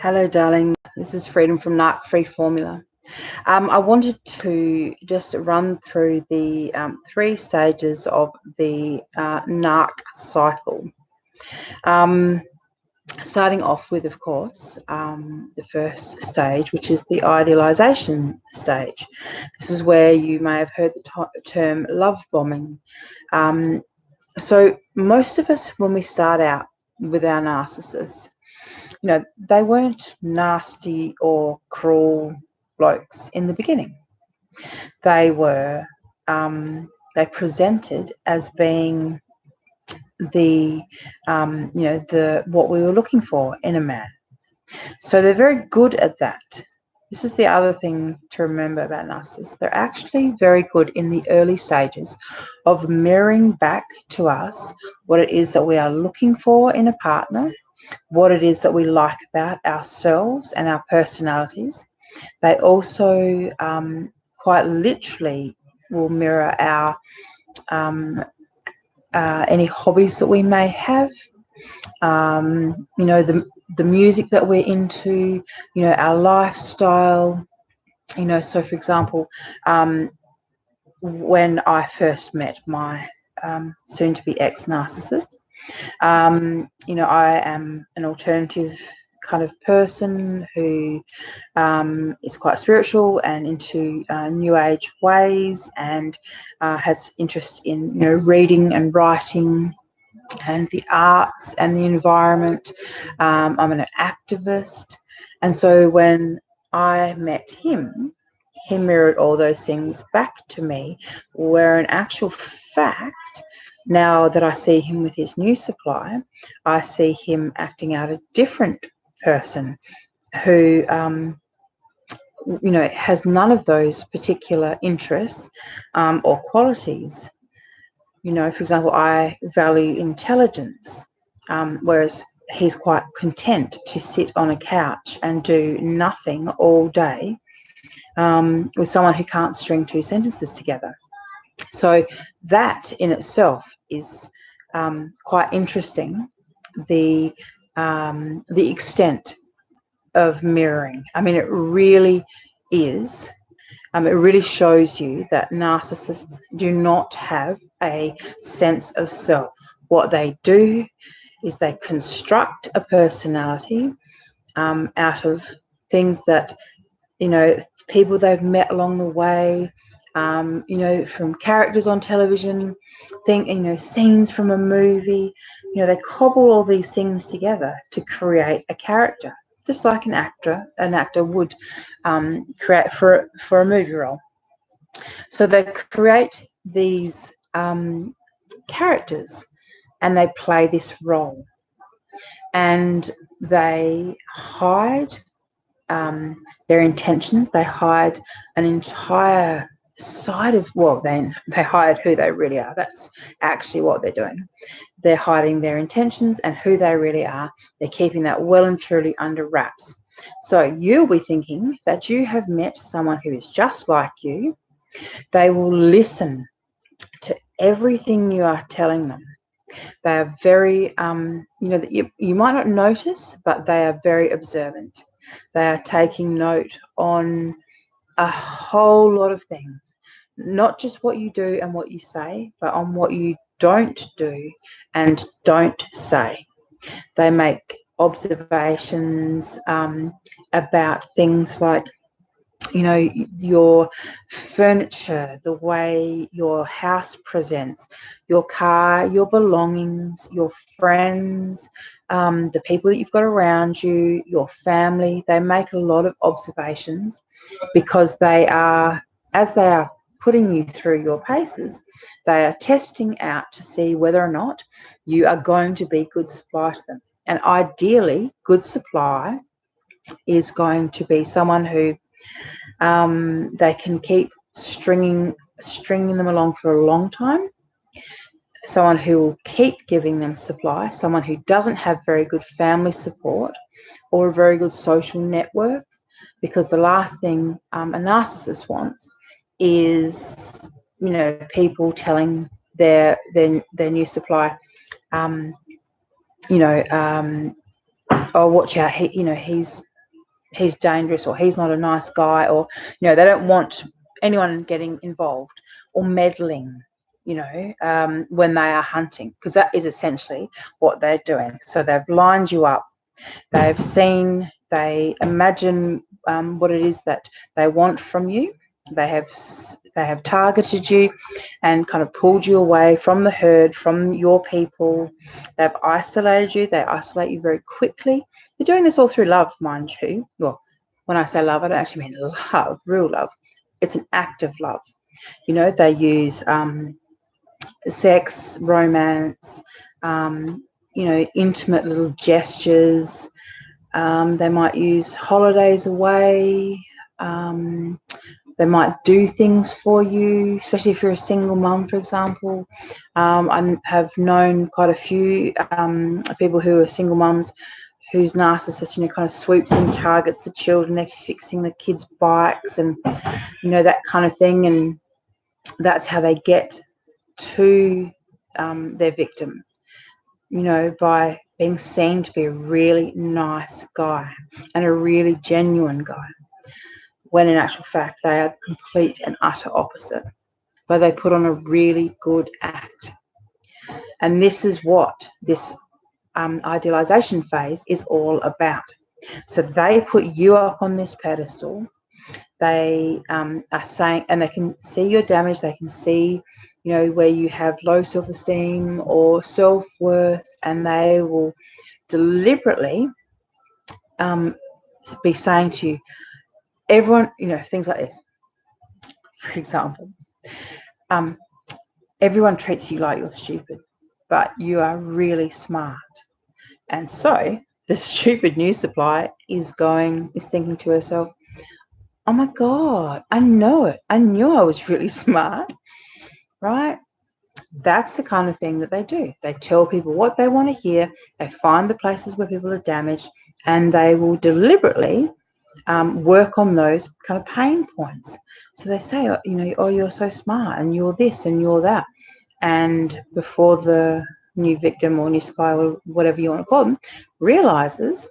Hello, darling. This is Freedom from Narc Free Formula. I wanted to just run through the 3 stages of the Narc Cycle. Starting off with, of course, the first stage, which is the Idealisation stage. This is where you may have heard the term love bombing. So most of us, when we start out with our narcissists, they weren't nasty or cruel blokes in the beginning. They were, they presented as being the what we were looking for in a man. So they're very good at that. This is the other thing to remember about narcissists. They're actually very good in the early stages of mirroring back to us what it is that we are looking for in a partner, what it is that we like about ourselves and our personalities. They also quite literally will mirror our any hobbies that we may have, the music that we're into, our lifestyle. So for example, when I first met my soon-to-be ex-narcissist, I am an alternative kind of person who is quite spiritual and into new age ways, and has interest in reading and writing and the arts and the environment. I'm an activist, and so when I met him, he mirrored all those things back to me, where in actual fact, now that I see him with his new supply, I see him acting out a different person who has none of those particular interests or qualities. For example, I value intelligence, whereas he's quite content to sit on a couch and do nothing all day with someone who can't string 2 sentences together. So that in itself is quite interesting, the extent of mirroring. I mean, it really is. It really shows you that narcissists do not have a sense of self. What they do is they construct a personality out of things that, people they've met along the way, from characters on television, scenes from a movie. They cobble all these things together to create a character, just like an actor would create for a movie role. So they create these characters, and they play this role, and they hide their intentions. They hide an entire side of, they hide who they really are. That's actually what they're doing. They're hiding their intentions and who they really are. They're keeping that well and truly under wraps. So you'll be thinking that you have met someone who is just like you. They will listen to everything you are telling them. They are very, you might not notice, but they are very observant. They are taking note on a whole lot of things, not just what you do and what you say, but on what you don't do and don't say. They make observations about things like, your furniture, the way your house presents, your car, your belongings, your friends, the people that you've got around you, your family. They make a lot of observations because as they are putting you through your paces, they are testing out to see whether or not you are going to be good supply to them. And ideally, good supply is going to be someone who they can keep stringing them along for a long time, someone who will keep giving them supply, someone who doesn't have very good family support or a very good social network, because the last thing a narcissist wants is, people telling their new supply, oh, watch out, he's he's dangerous, or he's not a nice guy, or, you know, they don't want anyone getting involved or meddling, you know, when they are hunting, because that is essentially what they're doing. So they've lined you up, they've seen, they imagine what it is that they want from you. They have targeted you and kind of pulled you away from the herd, from your people. They've isolated you. They isolate you very quickly. They're doing this all through love, mind you. Well, when I say love, I don't actually mean love, real love. It's an act of love. You know, they use sex, romance, you know, intimate little gestures. They might use holidays away. They might do things for you, especially if you're a single mum, for example. I have known quite a few people who are single mums whose narcissist, you know, kind of swoops in, targets the children. They're fixing the kids' bikes and, you know, that kind of thing. And that's how they get to their victim, you know, by being seen to be a really nice guy and a really genuine guy, when in actual fact they are complete and utter opposite, but they put on a really good act. And this is what this idealization phase is all about. So they put you up on this pedestal. They are saying, and they can see your damage, they can see, you know, where you have low self-esteem or self-worth, and they will deliberately be saying to you, everyone, you know, things like this. For example, everyone treats you like you're stupid, but you are really smart. And so the stupid news supply is thinking to herself, oh my God, I know it. I knew I was really smart, right? That's the kind of thing that they do. They tell people what they want to hear. They find the places where people are damaged, and they will deliberately work on those kind of pain points. So they say, oh, you know, oh, you're so smart, and you're this, and you're that. And before the new victim or new spy, or whatever you want to call them, realizes,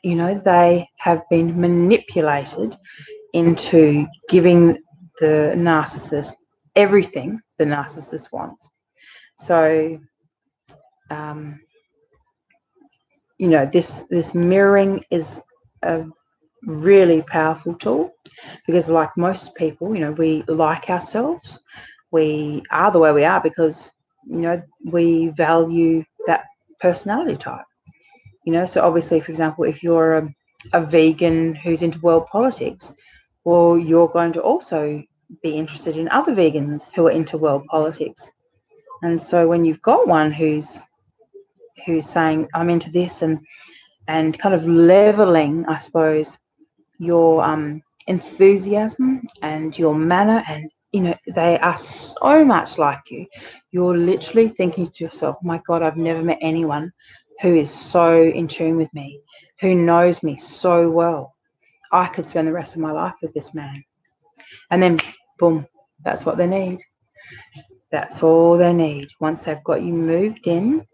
you know, they have been manipulated into giving the narcissist everything the narcissist wants. So, you know, this mirroring is a really powerful tool, because like most people, you know, we like ourselves. We are the way we are because, you know, we value that personality type. You know, so obviously, for example, if you're a vegan who's into world politics, well, you're going to also be interested in other vegans who are into world politics. And so when you've got one who's saying, I'm into this, and kind of leveling, I suppose, your enthusiasm and your manner, and, you know, they are so much like you, you're literally thinking to yourself, oh my God, I've never met anyone who is so in tune with me, who knows me so well. I could spend the rest of my life with this man. And then boom, that's what they need. That's all they need. Once they've got you moved in,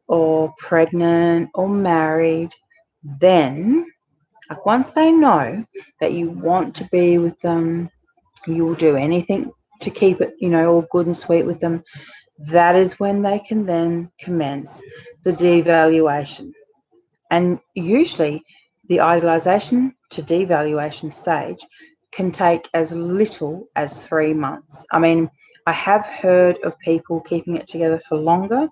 or pregnant, or married, then, like, once they know that you want to be with them, you will do anything to keep it, you know, all good and sweet with them. That is when they can then commence the devaluation. And usually the idealization to devaluation stage can take as little as 3 months. I mean, I have heard of people keeping it together for longer,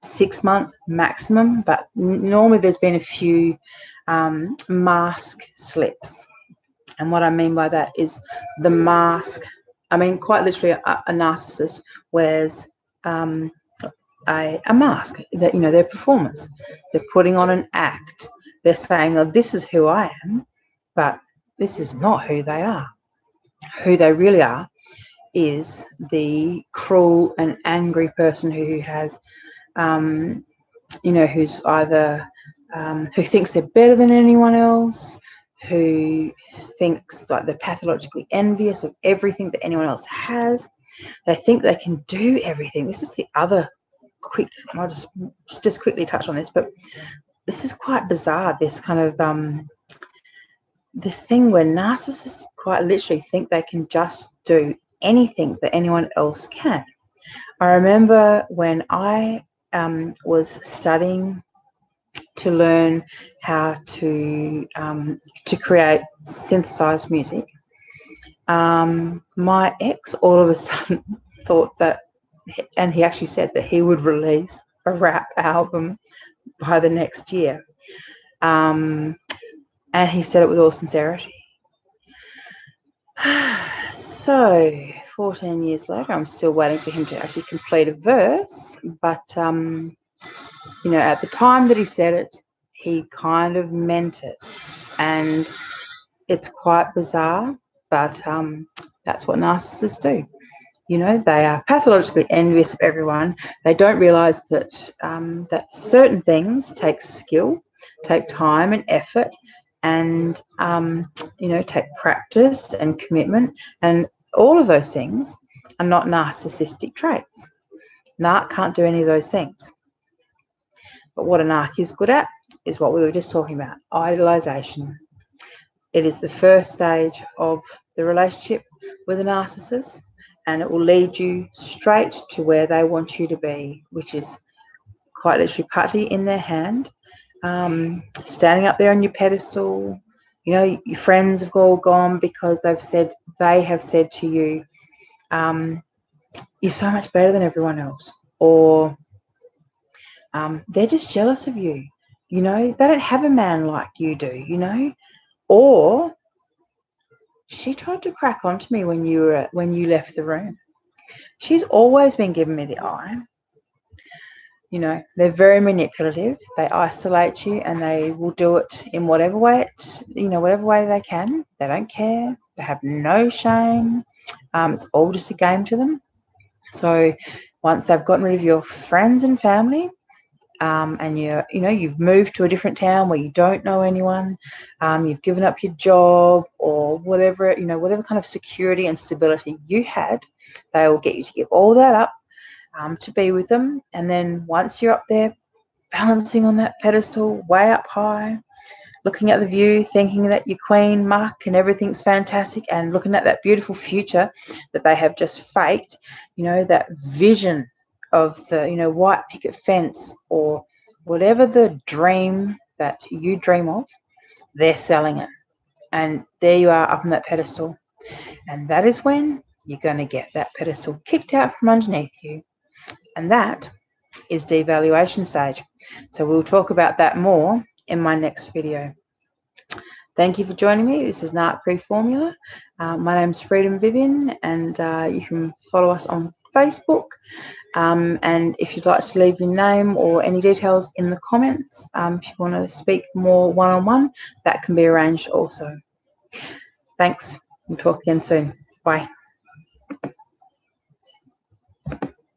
6 months maximum, but normally there's been a few mask slips. And what I mean by that is the mask, I mean, quite literally a narcissist wears a mask, that, you know, their performance. They're putting on an act. They're saying, oh, this is who I am, but this is not who they are. Who they really are is the cruel and angry person who has, you know, who's either, who thinks they're better than anyone else, who thinks like they're pathologically envious of everything that anyone else has. They think they can do everything. This is the other quick, I'll just quickly touch on this, but this is quite bizarre, this kind of this thing where narcissists quite literally think they can just do anything that anyone else can. I remember when I was studying to learn how to create synthesized music, my ex all of a sudden thought that, and he actually said that he would release a rap album by the next year. And he said it with all sincerity. So 14 years later, I'm still waiting for him to actually complete a verse. But, you know, at the time that he said it, he kind of meant it. And it's quite bizarre, but that's what narcissists do. You know, they are pathologically envious of everyone. They don't realize that that certain things take skill, take time and effort, and you know, take practice and commitment, and all of those things are not narcissistic traits. Narc can't do any of those things. But what a narc is good at is what we were just talking about: idealization. It is the first stage of the relationship with a narcissist, and it will lead you straight to where they want you to be, which is quite literally putty in their hand, standing up there on your pedestal. You know, your friends have all gone because they have said to you, you're so much better than everyone else, or they're just jealous of you. You know, they don't have a man like you do, you know, or she tried to crack onto me when you left the room. She's always been giving me the eye. You know, they're very manipulative. They isolate you, and they will do it in whatever way whatever way they can. They don't care. They have no shame. It's all just a game to them. So once they've gotten rid of your friends and family, and you've moved to a different town where you don't know anyone, you've given up your job or whatever, whatever kind of security and stability you had, they will get you to give all that up to be with them. And then once you're up there balancing on that pedestal way up high, looking at the view, thinking that you're queen muck and everything's fantastic, and looking at that beautiful future that they have just faked, that vision of the white picket fence or whatever the dream that you dream of, they're selling it. And there you are up on that pedestal. And that is when you're going to get that pedestal kicked out from underneath you. And that is devaluation stage. So we'll talk about that more in my next video. Thank you for joining me. This is Narc Free Formula. My name's Freedom Vivian, and you can follow us on Facebook. And if you'd like to leave your name or any details in the comments, if you want to speak more one-on-one, that can be arranged also. Thanks. We'll talk again soon. Bye.